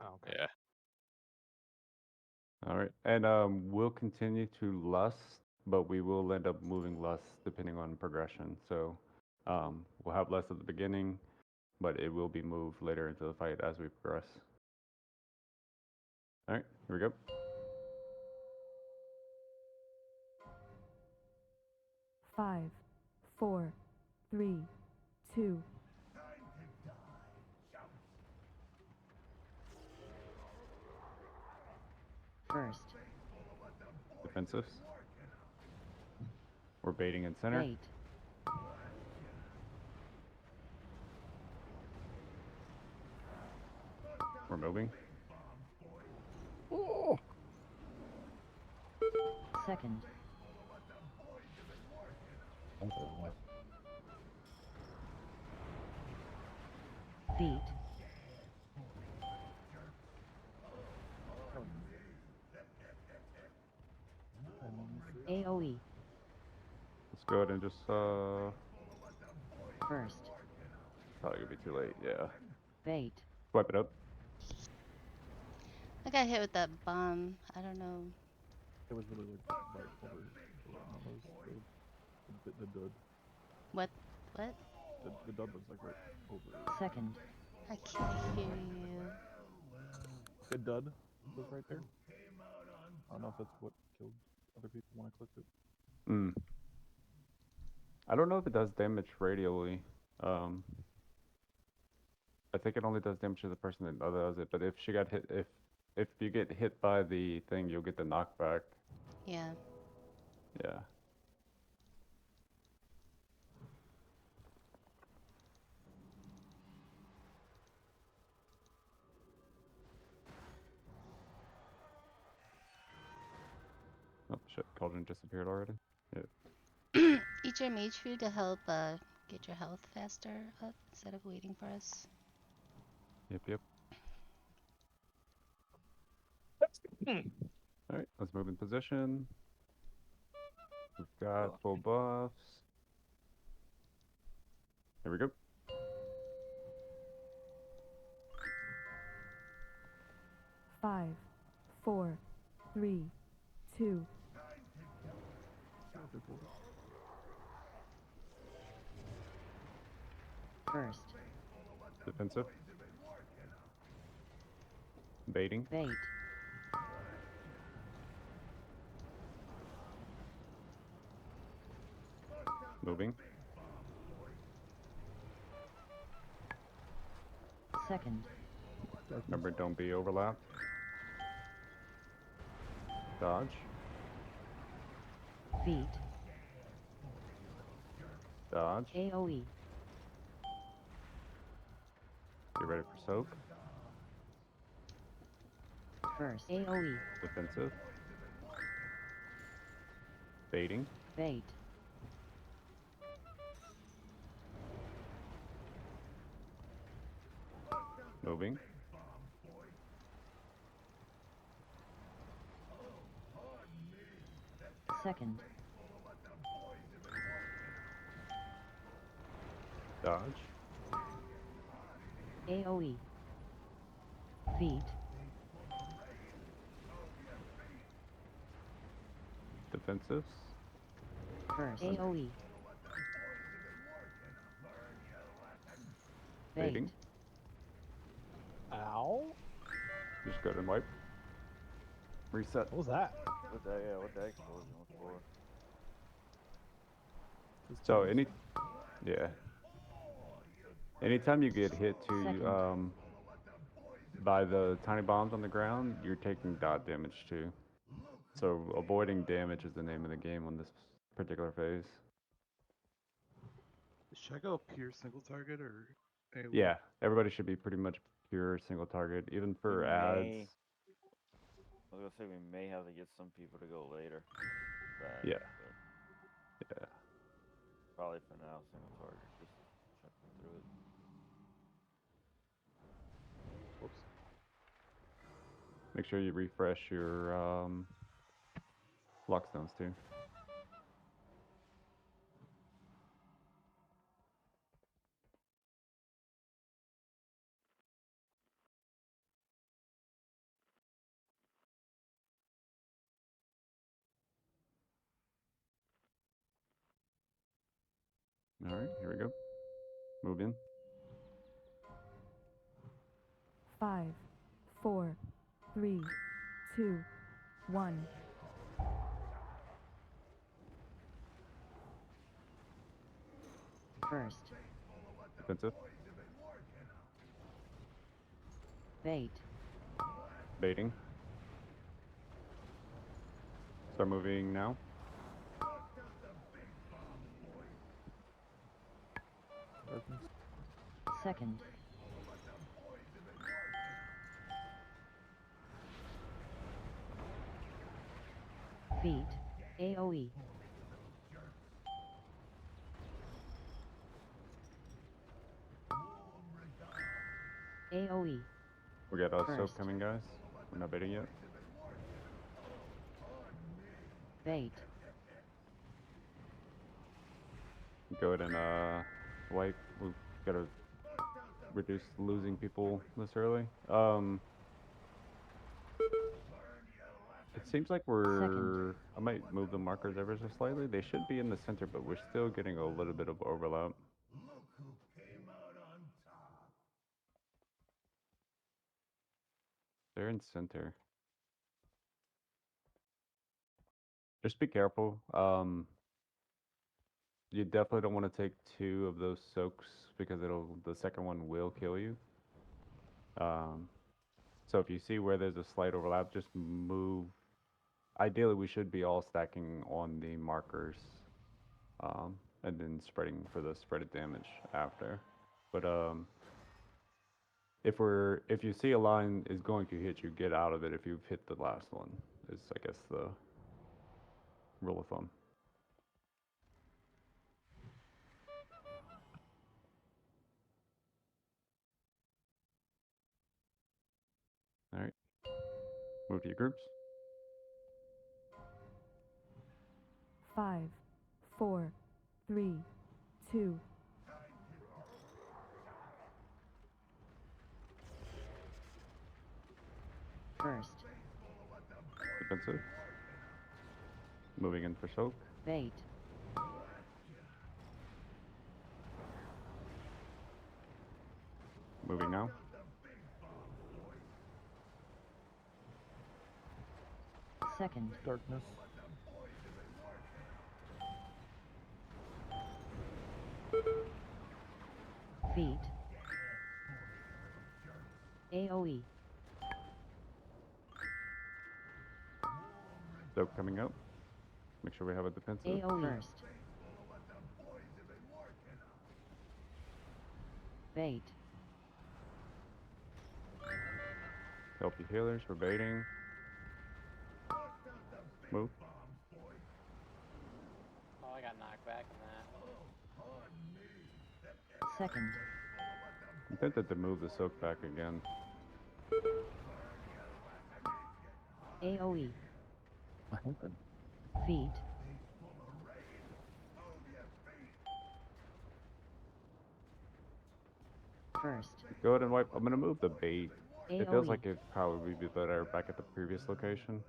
Oh, okay. Yeah. All right, and we'll continue to lust, but we will end up moving lust depending on progression. So we'll have less at the beginning, but it will be moved later into the fight as we progress. All right, here we go. Five, four, three, two. First. Defensives. We're baiting in center. Bait. We're moving. Oh. Second. Beat. AoE. Let's go ahead and just First. probably gonna be too late. Yeah. Bait. Swipe it up. I got hit with that bomb. I don't know. It was really like right over the dud. What? What? The dud was like right over. Second. I can't hear you. The dud was right there. I don't know if that's what killed other people when I clicked it. I don't know if it does damage radially. I think it only does damage to the person that does it. But if she got hit, if you get hit by the thing, you'll get the knockback. Yeah. Yeah. Oh shit! Cauldron disappeared already. Yeah. Eat your mage food to help get your health faster up instead of waiting for us. Yep. All right, let's move in position. We've got full buffs. Here we go. Five, four, three, two. First. Defensive. Baiting. Bait. Moving. Second. Remember, don't be overlapped. Dodge. Beat. Dodge. AoE. Get ready for soak. First. AoE. Defensive. Baiting. Bait. Moving. Second. Dodge. AoE. Beat. Defensives. First. AoE. Bait. Baiting. Ow! Just go ahead and wipe. Reset. What was that? What the explosion was for? So yeah. Anytime you get hit Second. by the tiny bombs on the ground, you're taking dot damage too. So avoiding damage is the name of the game on this particular phase. Should I go pure single target or AoE? Yeah, everybody should be pretty much pure single target, even for ads. I was gonna say we may have to get some people to go later. Yeah. Yeah. Probably for now, single target. Just checking through it. Whoops. Make sure you refresh your lockstones too. All right, here we go. Move in. 5, 4, 3, 2, 1. First. Defensive. Bait. Baiting. Start moving now. Darkness. Second. Feet. AoE. AoE. We got a soak First. coming, guys. We're not baiting yet. Bait. Go ahead and wipe. We gotta reduce losing people this early. It seems like we're. I might move the markers ever so slightly. They should be in the center, but we're still getting a little bit of overlap. They're in center. Just be careful. You definitely don't want to take 2 of those soaks because the second one will kill you. So if you see where there's a slight overlap, just move. Ideally, we should be all stacking on the markers, and then spreading for the spreaded damage after. But if you see a line is going to hit you, get out of it. If you've hit the last one, is I guess the rule of thumb. All right, move to your groups. 5, 4, 3, 2. First. Defensive. Moving in for soak. Bait. Moving now. Second. Darkness. Feet. AoE. Soak coming up. Make sure we have a defensive. AoE. First. Bait. Healthy healers for baiting. Move. Oh, I got knocked back in that. Second. I'm tempted to move the soak back again. AoE. What happened? Feet. First. Go ahead and wipe. I'm gonna move the bait. It feels AoE. like it'd probably be better back at the previous location.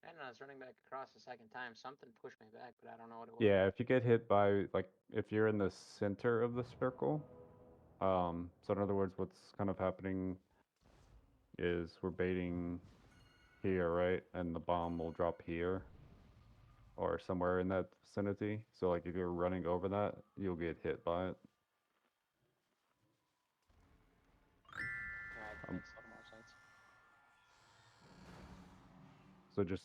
And I was running back across the second time. Something pushed me back, but I don't know what it was. Yeah, if you get hit by, like, if you're in the center of the circle, so in other words, what's kind of happening is we're baiting here, right? And the bomb will drop here or somewhere in that vicinity. So, like, if you're running over that, you'll get hit by it. Yeah, that makes a little more sense. So just,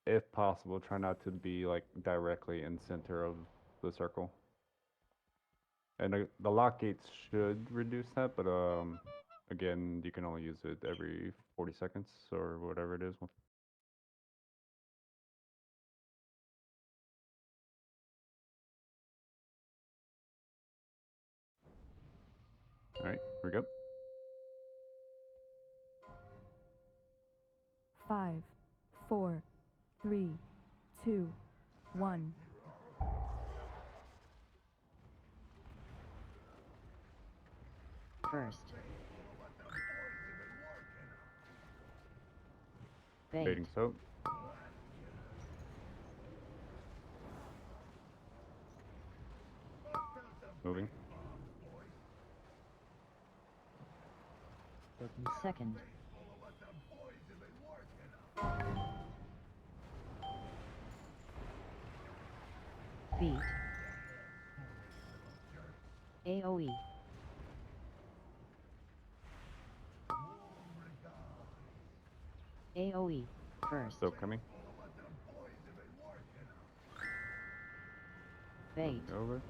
if possible, try not to be, like, directly in center of the circle. And the lock gates should reduce that, but again, you can only use it every 40 seconds or whatever it is. All right, here we go. 5, 4, 3, 2, 1. First. Bait. Baiting soap. Moving. Second. Feet. AoE. AoE. First. Soap coming. Bait. Moving over.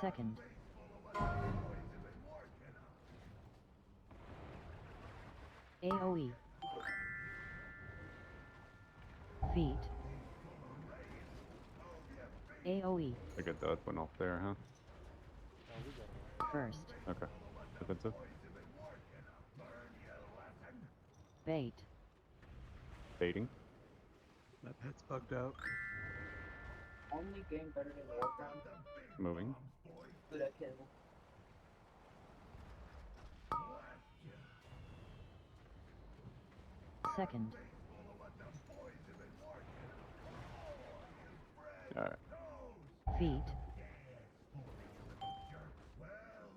Second. AoE. Feet. AoE. I get that went off there, huh? First. Okay. Defensive. Bait. Baiting. My pet's bugged out. Only game better than Warcraft. Moving. Who that kill? Second. Alright. Feet.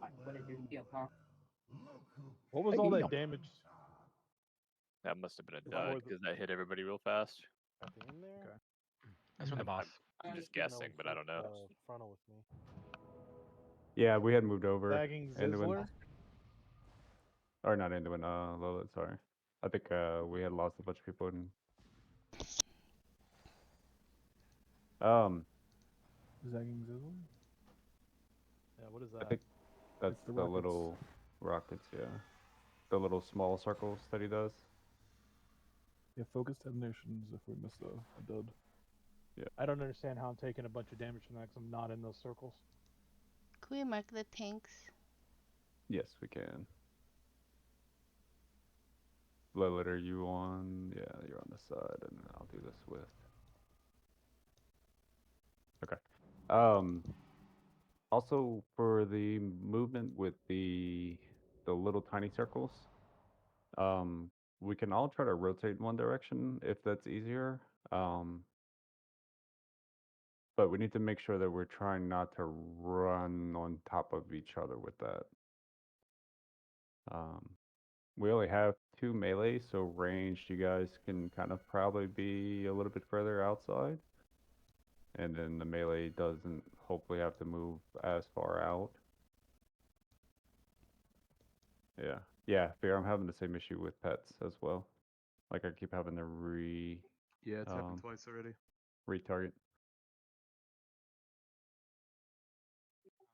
What did you do, huh? What was Hey, all you that know- damage? That must have been a Before dud the- because that hit everybody real fast. Nothing in there. Okay. That's from the boss. I'm just guessing, but I don't know. Frontal with me. Yeah, we had moved over. Bagging into an- Zizzler? Or not into an Lilith, sorry. I think we had lost a bunch of people in Zagging Zizzler? Yeah, what is I that? think that's It's the the rockets. little rockets, yeah. The little small circles that he does. Yeah, focus detonations if we miss a dud. I don't understand how I'm taking a bunch of damage from that because I'm not in those circles. Can we mark the tanks? Yes, we can. Lilith, are you on? Yeah, you're on the side, and I'll do this with. Okay. Also for the movement with the little tiny circles, we can all try to rotate in one direction if that's easier. But we need to make sure that we're trying not to run on top of each other with that. We only have 2 melee, so ranged, you guys can kind of probably be a little bit further outside. And then the melee doesn't hopefully have to move as far out. Yeah. Yeah, Fear, I'm having the same issue with pets as well. Like I keep having to Yeah, it's happened Um, twice already. retarget.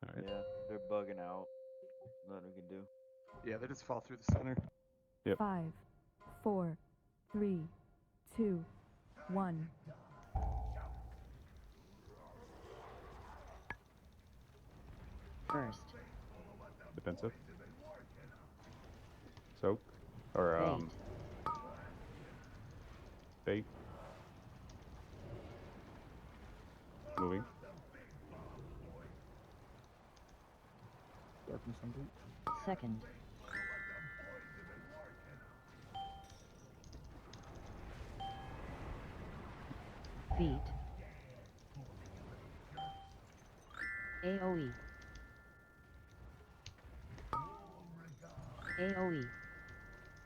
Alright. Yeah, they're bugging out. Nothing we can do. Yeah, they just fall through the center. Yep. 5, 4, 3, 2, 1. First. Defensive. Soak. Or bait. Moving. Darkness on gate. Second. Feet. AoE. AoE.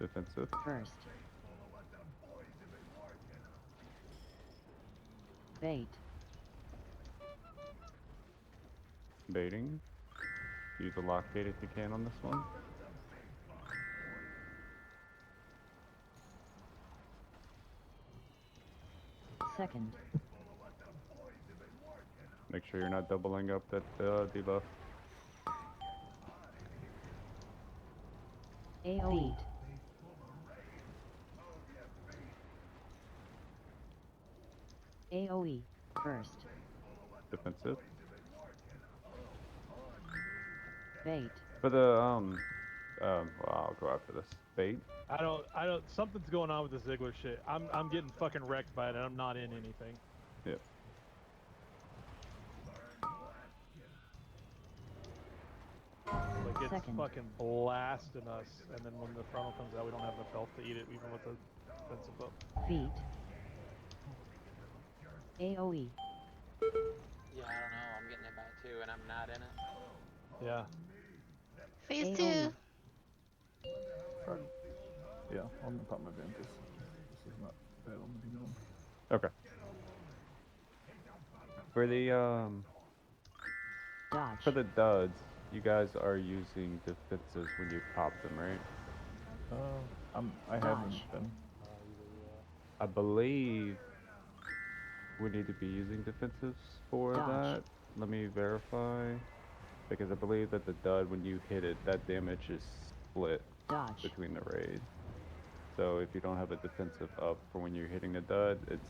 Defensive. First. Bait. Baiting. Use a lock bait if you can on this one. Second. Make sure you're not doubling up that debuff. AoE. AoE. First. Defensive. Bait. For the well, I'll go after this. Bait. I don't. Something's going on with the Ziggler shit. I'm getting fucking wrecked by it, and I'm not in anything. Yep. Like it's Second. fucking blasting us, and then when the frontal comes out, we don't have enough health to eat it, even with the defensive up. Feet. AoE. Yeah, I don't know. I'm getting hit by it too, and I'm not in it. Yeah. Phase AoE. 2. Yeah, I'm gonna pop my bandages. This is not bad on the gnome. Okay. For the Dodge. for the duds, you guys are using defensives when you pop them, right? I haven't Dodge. been. I believe we need to be using defensives for Dodge. that. Let me verify. Because I believe that the dud, when you hit it, that damage is split Dodge. between the raid. So if you don't have a defensive up for when you're hitting the dud, it's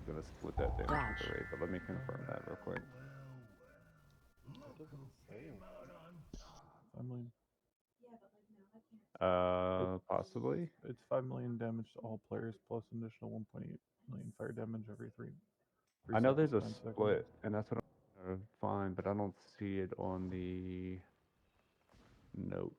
gonna split that damage with the Dodge. raid. But let me confirm that real quick. It doesn't say. 5 million. Possibly. It's 5 million damage to all players plus an additional 1.8 million fire damage every 3 I know there's a seconds, 9 split, seconds. and that's what I'm trying to find, but I don't see it on the note.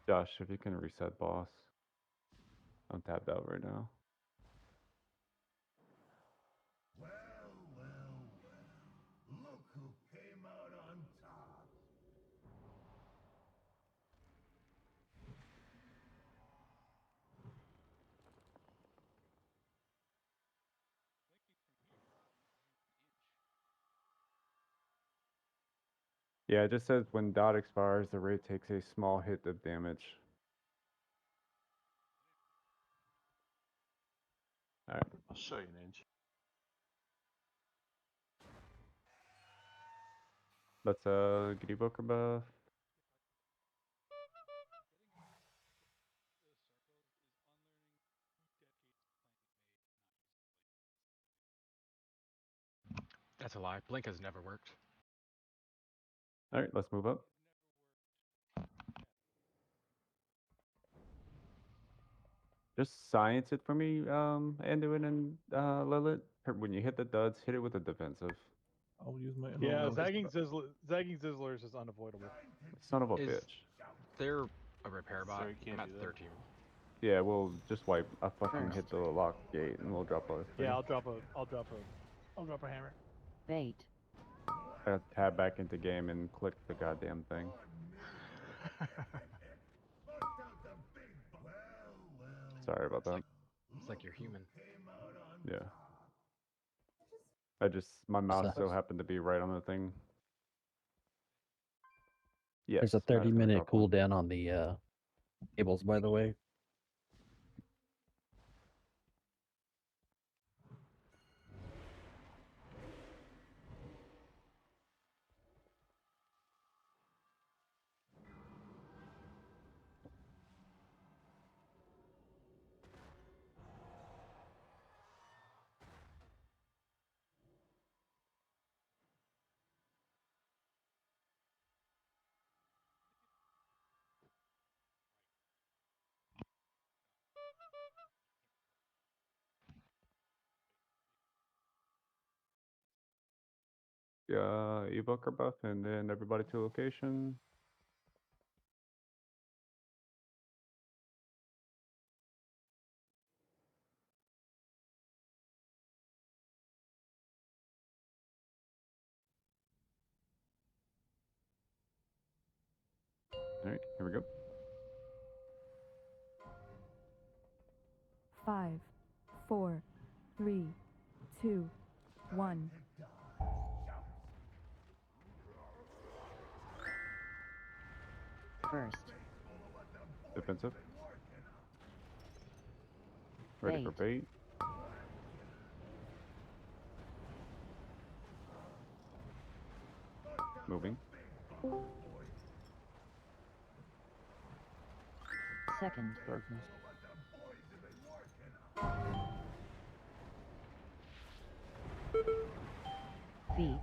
Josh, if you can reset boss. I'm tapped out right now. Yeah, it just says when dot expires, the raid takes a small hit of damage. Alright. I'll show you an inch. Let's Giddy Booker buff. That's a lie. Blink has never worked. Alright, let's move up. Just science it for me, Anduin and Lilith. When you hit the duds, hit it with a defensive. I'll use my Yeah, MLR. zagging Zizzlers is unavoidable. Son of a Is bitch. there a repair bot? Sorry, can't I'm at do that. 13. Yeah, we'll just wipe. I fucking First. hit the lock gate and we'll drop a thing. Yeah, I'll drop a hammer. Bait. I gotta tab back into game and click the goddamn thing. Sorry about that. It's like you're human. Yeah. My mouse so happened to be right on the thing. Yes. There's a Matt's gonna 30-minute drop one. cooldown on the cables, by the way. Evoker buff and then everybody to location. Alright, here we go. 5, 4, 3, 2, 1. First. Defensive. Ready for bait. Moving. Second. Darkness. Feet.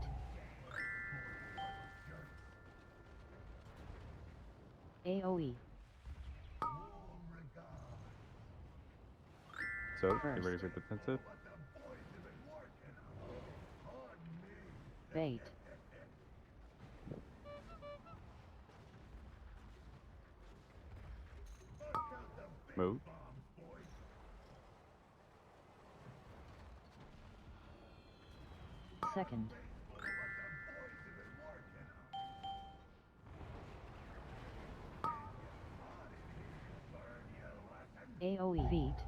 AoE. So, get First. ready for defensive. Bait. Move. Second. AoE. Feet.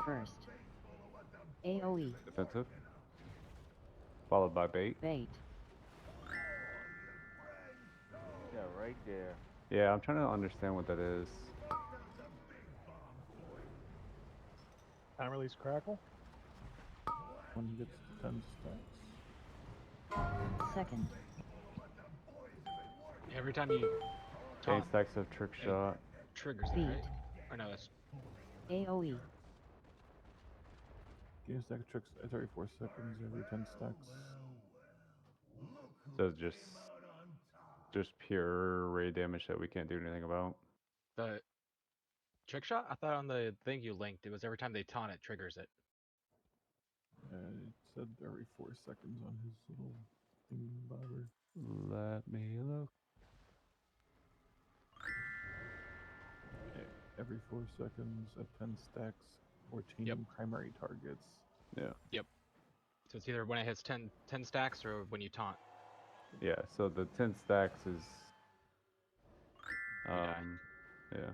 First. AoE. Defensive. Followed by bait. Bait. Yeah, right there. Yeah, I'm trying to understand what that is. Time release crackle. When he gets 10 stacks. Second. Every time you 8 taunt, stacks of trick shot. triggers it, Feet. right? Or no, that's AoE. Gain stack tricks every 4 seconds, every 10 stacks. So it's just pure ray damage that we can't do anything about. the trick shot. I thought on the thing you linked, it was every time they taunt, it triggers it. It said every 4 seconds on his little thing bobber. Let me look. Every 4 seconds at 10 stacks or changing primary targets. Yeah. Yep. So it's either when it hits 10 stacks or when you taunt. Yeah, so the 10 stacks is die. yeah.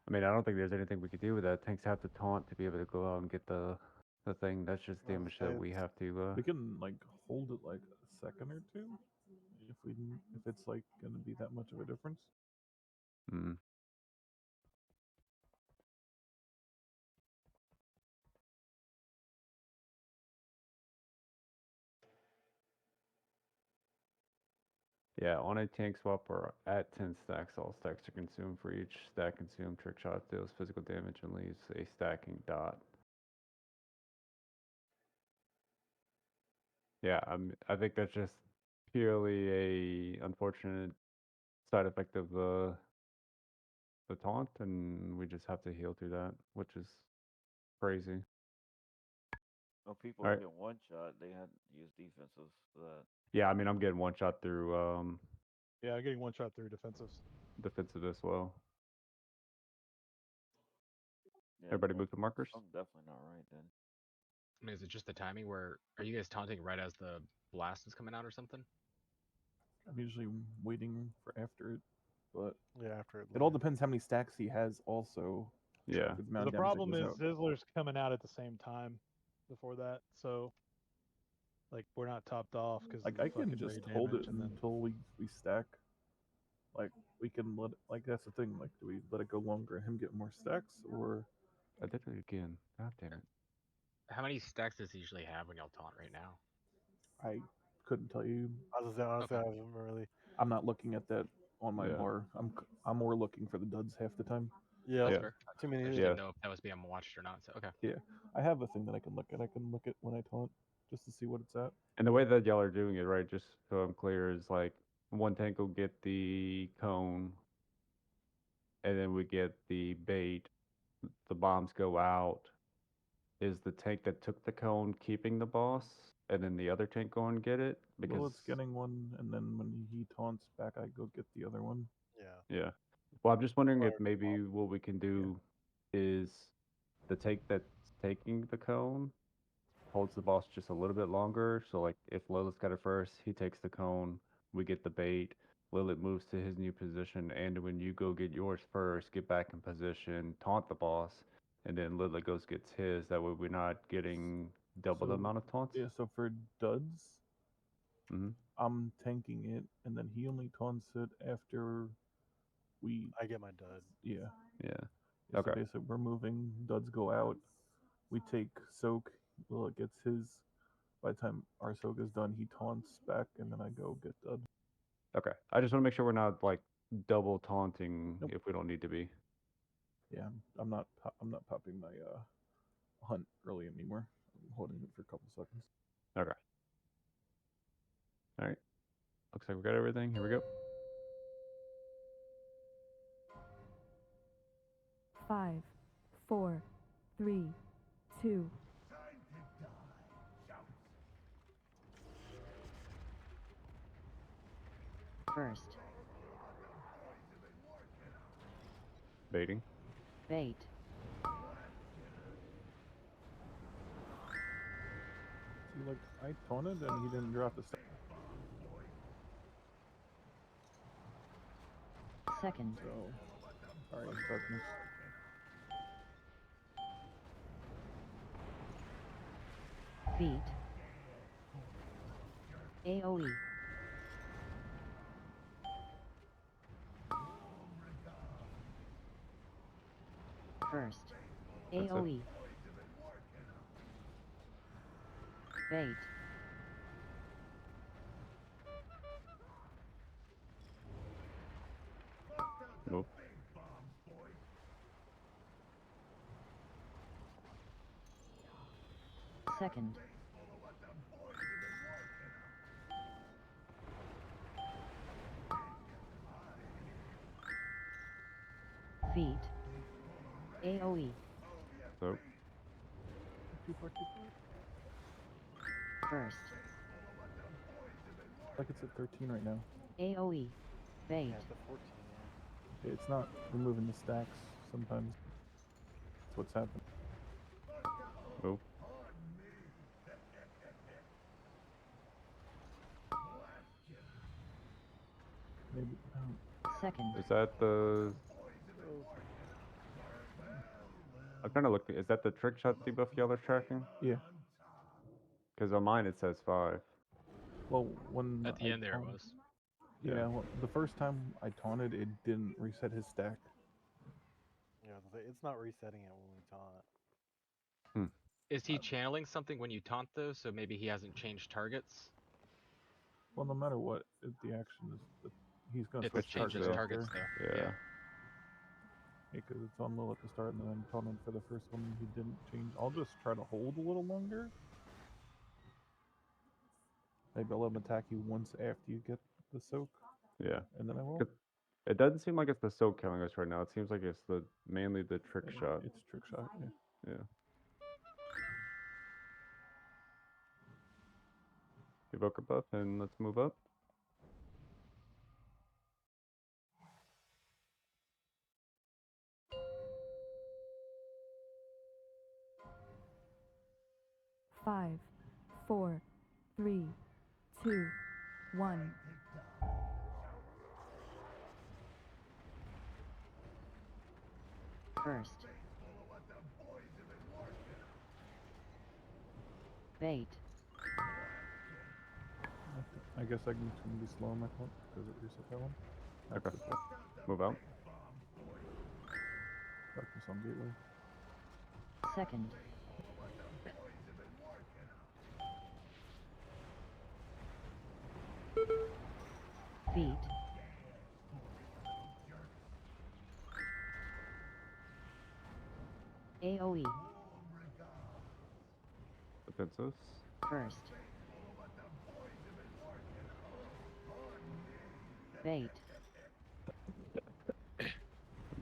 I mean, I don't think there's anything we could do with that. Tanks have to taunt to be able to go out and get the thing. That's just damage that we have to We can like hold it like a second or two if it's like gonna be that much of a difference. mm. Yeah, on a tank swap or at 10 stacks, all stacks are consumed. For each stack consumed, trick shot deals physical damage and leaves a stacking dot. Yeah, I think that's just purely a unfortunate side effect of the taunt, and we just have to heal through that, which is crazy. Well, people Alright. get one shot. They had to use defensives for that. Yeah, I mean, I'm getting one shot through Yeah, getting one shot through defensives. defensive as well. Yeah, Everybody move to markers. I'm definitely not right then. I mean, is it just the timing where are you guys taunting right as the blast is coming out or something? I'm usually waiting for after it, but Yeah, after it all depends how many stacks he has also. Yeah. for the amount The of damage that problem goes is out. Zizzler's coming out at the same time before that, so like we're not topped off because Like I can just hold it until we stack. Like we can let it, like that's the thing. Like do we let it go longer and him get more stacks, or I did it again. God damn it. How many stacks does he usually have when y'all taunt right now? I couldn't tell you. Honestly, Okay. I haven't really. I'm not looking at that on my Yeah. bar. I'm more looking for the duds half the time. Yeah, That's Yeah. fair. too I many. just Yeah. didn't know if that was being watched or not. So okay. Yeah, I have a thing that I can look at. I can look at when I taunt just to see what it's at. And the way that y'all are doing it, right, just so I'm clear, is like one tank will get the cone, and then we get the bait. The bombs go out. Is the tank that took the cone keeping the boss, and then the other tank go and get it? Because Well, it's getting one, and then when he taunts back, I go get the other one. Yeah. yeah. Well, I'm just wondering if Or- maybe what we can do is the tank that's taking the cone holds the boss just a little bit longer. So like if Lilith's got it first, he takes the cone, we get the bait, Lilith moves to his new position, and when you go get yours first, get back in position, taunt the boss, and then Lilith goes gets his. That way we're not getting double the So, amount of taunts. Yeah, so for duds, Mhm. I'm tanking it, and then he only taunts it after we. I get my dud. Yeah. Yeah. So Okay. basically, we're moving. Duds go out. We take soak. Lilith gets his. By the time our soak is done, he taunts back, and then I go get dud. Okay. I just want to make sure we're not like double taunting Nope. if we don't need to be. Yeah, I'm not popping my hunt early anymore. I'm holding it for a couple seconds. like we got everything. Here we go. 5, 4, 3, 2. First. Baiting. Bait. See, like, I taunted and he didn't drop the stack. Second. So, sorry, darkness. Beat. AoE. First. That's it. AoE. Bait. Nope. Second. Feet. AoE. So First. Like it's at 13 right now. AoE. Bait. Yeah, it's a 14. Yeah. It's not removing the stacks sometimes. That's what's happening. move. Maybe. Second. Is that the? I'm trying to look. Is that the trick shot debuff y'all are tracking? Yeah. Because on mine it says 5. Well, when At the I end there it taunt- was. Yeah, Yeah. well, the first time I taunted, it didn't reset his stack. Yeah, it's not resetting it when we taunt. Is he channeling something when you taunt though? So maybe he hasn't changed targets. Well, no matter what, the action is, he's gonna It switch changes targets targets after. though. Yeah. Because it's on low at the start, and then I'm taunting for the first one. He didn't change. I'll just try to hold a little longer. Maybe I'll let him attack you once after you get the soak, Yeah. and then I will. It doesn't seem like it's the soak killing us right now. It seems like it's mainly the trick shot. It's trick shot. Yeah. Yeah. Evoke a buff and let's move up. Five, 4, 3, 2, 1. First. Bait. I guess I can be slow on my taunt because it reset that one. Okay. Move out. Darkness on gateway. Second. Feet. AoE. Defensive. First. Bait.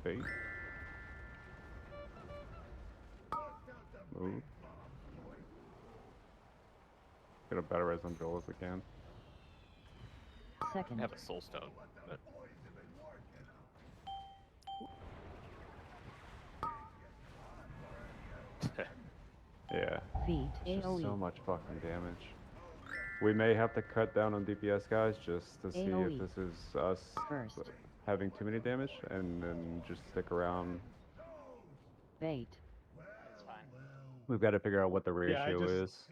Bait. Move. Get a better res on Joel if we can. Second. I have a soul stone, but Yeah. Feet. It's just AoE. so much fucking damage. We may have to cut down on DPS guys just to see if AoE. this is us First. having too many damage and then just stick around. Bait. That's fine. We've got to figure out what the Yeah, I ratio just- is.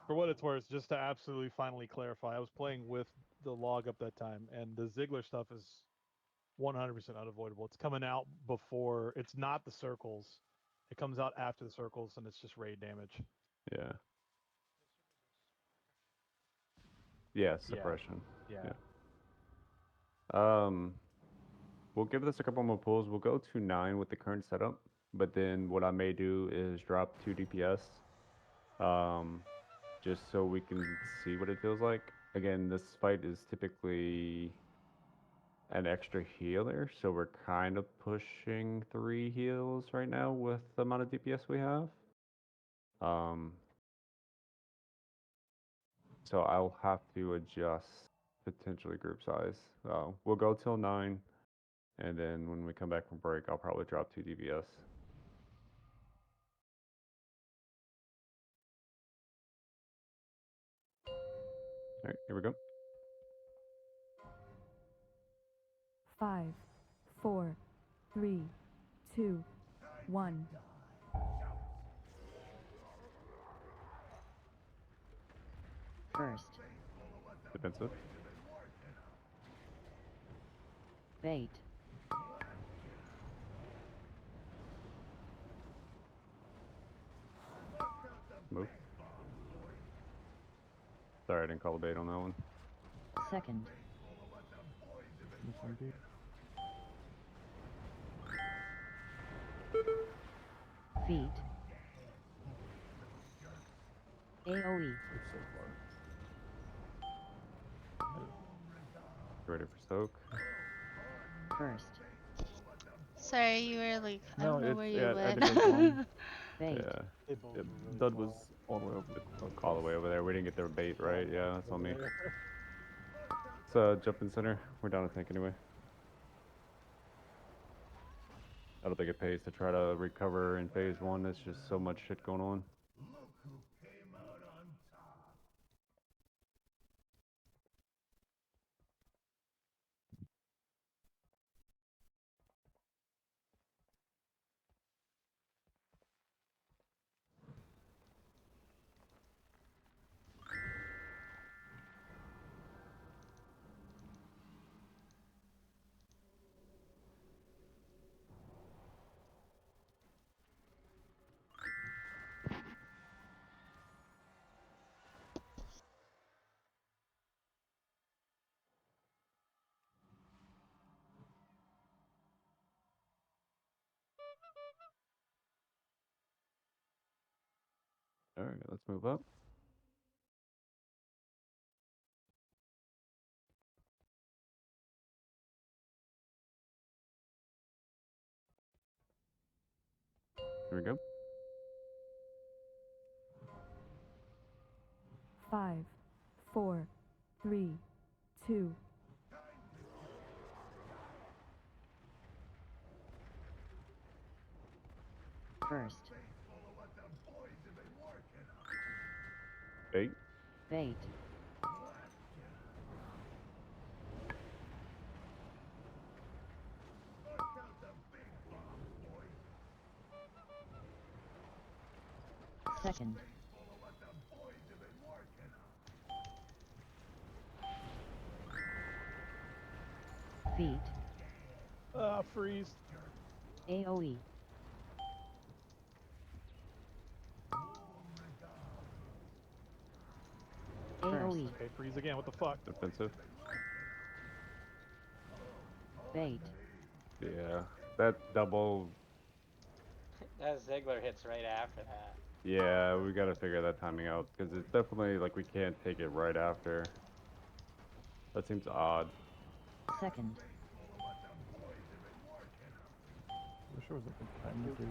For what it's worth, just to absolutely finally clarify, I was playing with the log up that time, and the Ziggler stuff is 100% unavoidable. It's coming out before. It's not the circles. It comes out after the circles, and it's just raid damage. Yeah. Yeah, suppression. Yeah. We'll give this a couple more pulls. We'll go to 9 with the current setup, but then what I may do is drop 2 DPS, just so we can see what it feels like. again, this fight is typically an extra healer, so we're kind of pushing 3 heals right now with the amount of DPS we have. So I'll have to adjust potentially group size. We'll go till 9, and then when we come back from break, I'll probably drop 2 DPS. All right, here we go. 5, 4, 3, 2, 1. First. Defensive. Bait. Move. Sorry, I didn't call a bait on that one. Second. Feet. AoE. It's so far. Ready for soak. First. Sorry, you were like, I No, don't know it's where you yeah, I went. think it was one. Bait. Yeah. They both Yep, were really Dud small. was all the way over the All the way over there. We didn't get their bait right. Yeah, that's on me. Over there. Let's jump in center. We're down a tank anyway. I don't think it pays to try to recover in phase 1. There's just so much shit going on. All right, let's move up. Here we go. 5, 4, 3, 2. First. Bait. Bait. Second. Feet. Freeze. AoE. AoE. Okay, freeze again. What the fuck? Defensive. Bait. Yeah. That double. That Ziggler hits right after that. Yeah, we gotta figure that timing out because it's definitely like we can't take it right after. That seems odd. Second. I wish there was like a timer for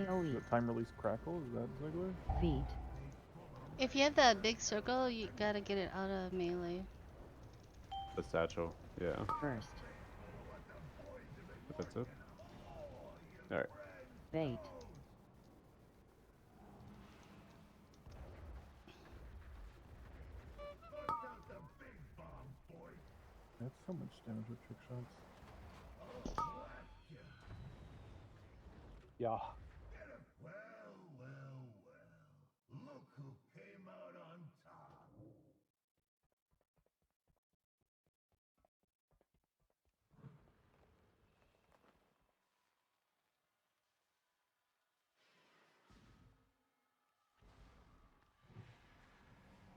Ziggler. AoE. The time release crackle, is that Ziggler? Feet. If you have that big circle, you gotta get it out of melee. The satchel. Yeah. First. Defensive. Alright. Bait. That's so much damage with trick shots. Yeah. Look who came out on top.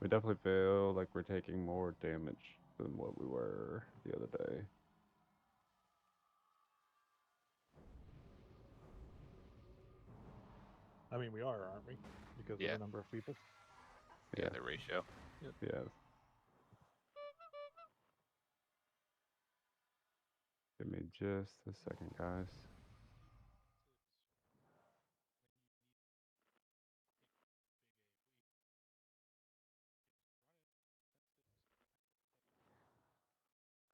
We definitely feel like we're taking more damage than what we were the other day. I mean, we are, aren't we? Because of Yeah. the number of people. Yeah, the ratio. Yep. Yes. Give me just a second, guys.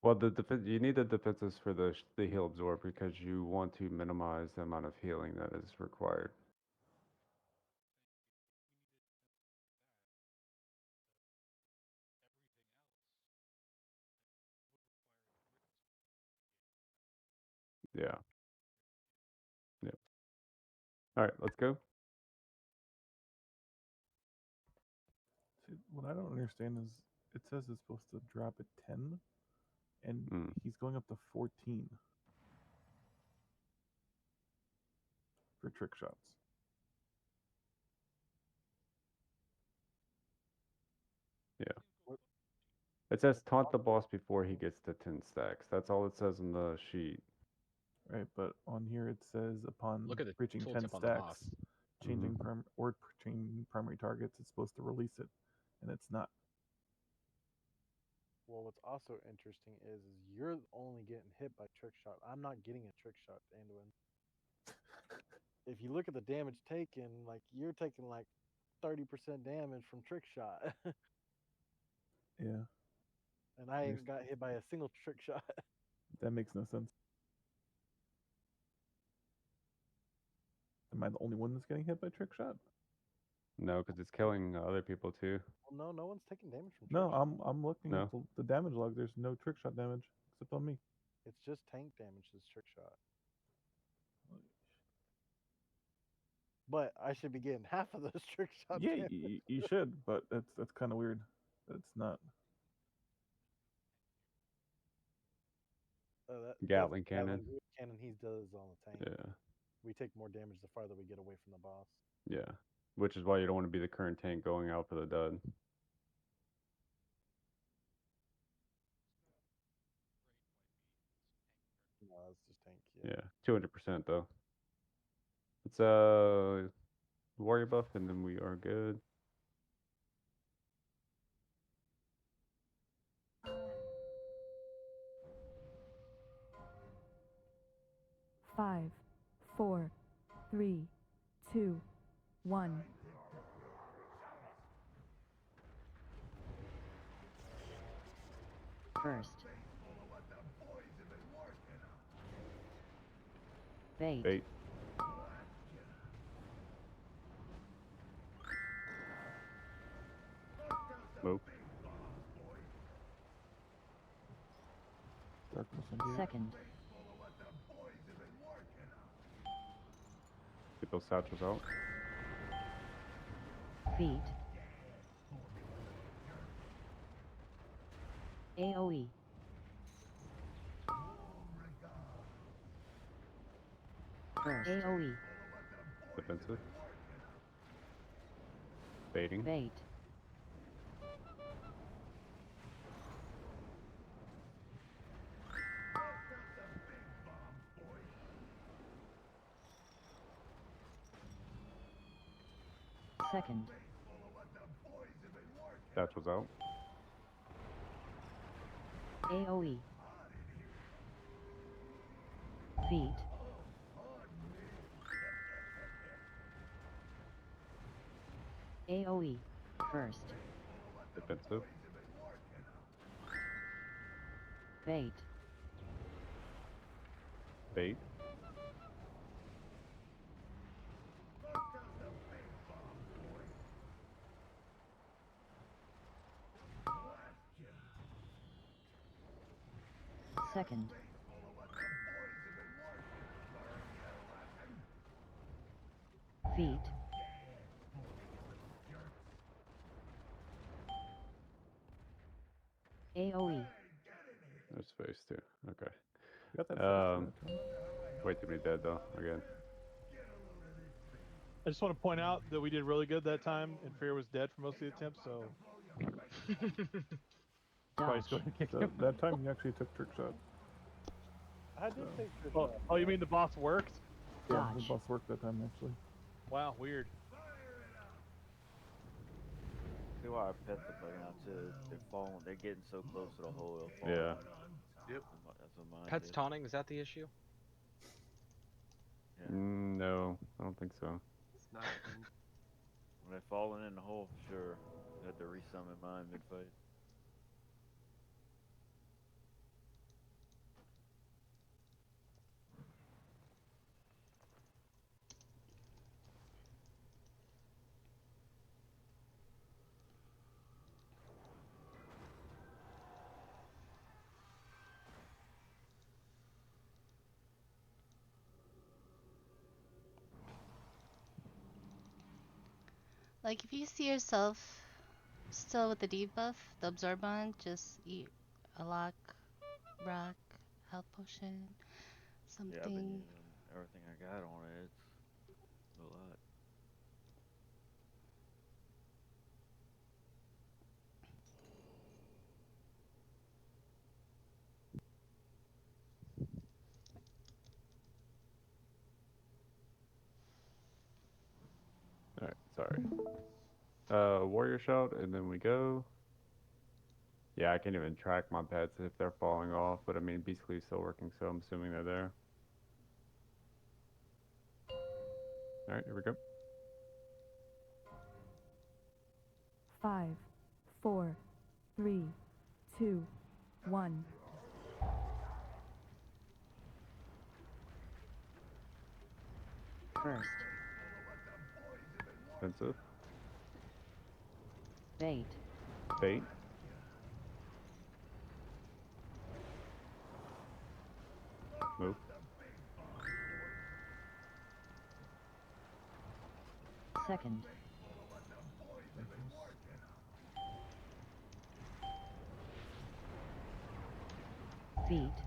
Well, you need the defenses for the heal absorb because you want to minimize the amount of healing that is required. Yeah. Yep. All right, let's go. See, what I don't understand is it says it's supposed to drop at 10, and he's going up to 14 for trick shots. Yeah. It says taunt the boss before he gets to 10 stacks. That's all it says in the sheet. Right, but on here it says upon Look at the reaching 10 tooltip on the boss. stacks, changing changing primary targets, it's supposed to release it, and it's not. Well, what's also interesting is you're only getting hit by trick shot. I'm not getting a trick shot, Anduin. If you look at the damage taken, like you're taking like 30% damage from trick shot. Yeah, And I ain't got hit by a single trick shot. that makes no sense. Am I the only one that's getting hit by trick shot? No, because it's killing other people too. Well, no one's taking damage from trick No, shot. I'm looking at the damage log. There's no trick shot damage except on me. It's just tank damage is trick shot. But I should be getting half of those trick shot Yeah, damage. you should, but that's kind of weird. That's not. Gatling cannon. Cannon he does on the tank. Yeah. We take more damage the farther we get away from the boss. Yeah. Which is why you don't want to be the current tank going out for the dud. No, it's just tank. Yeah. 200% though. It's warrior buff and then we are good. Five, 4, 3, 2, 1. First. Bait. Bait. Move. Second. Get those satchels out. Feet. AoE. First. AoE. Defensive. Baiting. Bait. Second. Satchels out. AoE. Feet. AoE. First. Defensive. Bait. Bait. Second. Feet. AoE. There's phase 2. Okay. Got that way too many dead though, again. I just want to point out that we did really good that time, and Fear was dead for most of the attempts, so. Twice that time he actually took trick shot. I did take trick Oh, shot. oh, you mean the boss worked? Yeah, the boss worked that time actually. Wow, weird. see why our pets are bugging out too. They're falling. They're getting so close to the hole. They'll fall Yeah. in. Yep. That's what mine Pets did. taunting, is that the issue? Yeah. No, I don't think so. It's not a thing. When they're falling in the hole, sure. I had to resummon mine mid-fight. Like if you see yourself still with the debuff, the absorb on, just eat a lock, rock, health potion, something. Yeah, I've been using everything I got on it. It's a lot. Alright, sorry. Warrior shout, and then we go. Yeah, I can't even track my pets if they're falling off, but I mean, Beastly's still working, so I'm assuming they're there. Alright, here we go. 5, 4, 3, 2, 1. First. Expensive. Bait. Bait. Move. Second. Feet.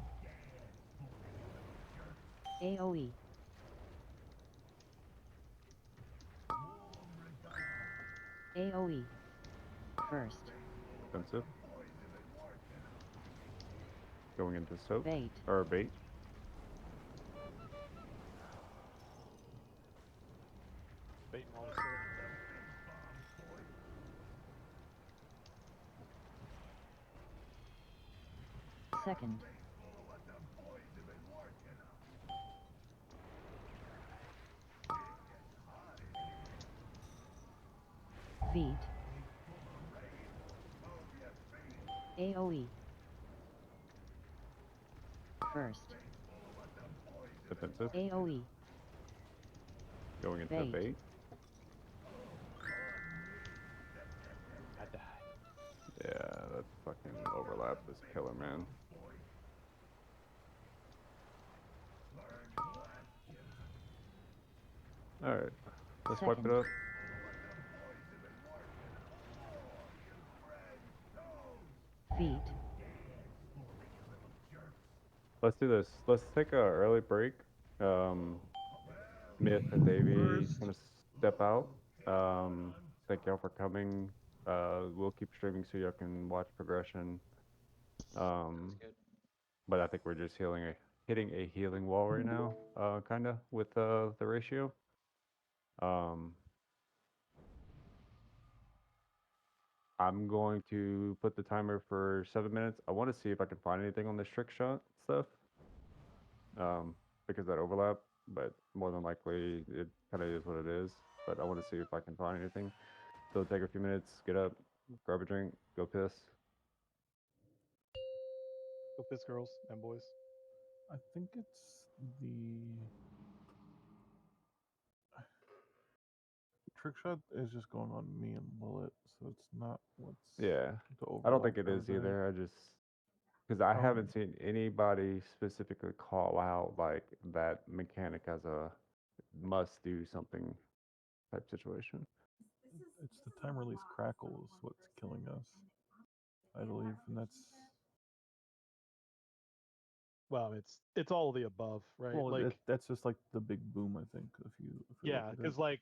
AoE. AoE. First. Expensive. Going into soap. Bait. Or bait. Bait and all the stuff. Second. Feet. AoE. First. Defensive. AoE. Going into Bait. bait. I died. Yeah, that fucking overlap is killer, man. Alright, let's wipe it Second. up. Feet. Let's do this. Let's take a early break. Myth and Davey gonna step out. Thank y'all for coming. We'll keep streaming so y'all can watch progression. Sounds good. But I think we're just hitting a healing wall right now, kinda with the ratio. I'm going to put the timer for 7 minutes. I want to see if I can find anything on this trick shot stuff. Because that overlap, but more than likely it kind of is what it is. But I want to see if I can find anything. So take a few minutes, get up, grab a drink, go piss. Go piss, girls and boys. I think it's the trick shot is just going on me and Lilith, so it's not what's Yeah, the I don't think overlap it is everything. either. I just because I haven't seen anybody specifically call out like that mechanic as a must do something type situation. It's the time release crackle is what's killing us, I believe, and that's Well, it's all of the above, right? well, like that's just like the big boom. I think if you yeah, look at it. because like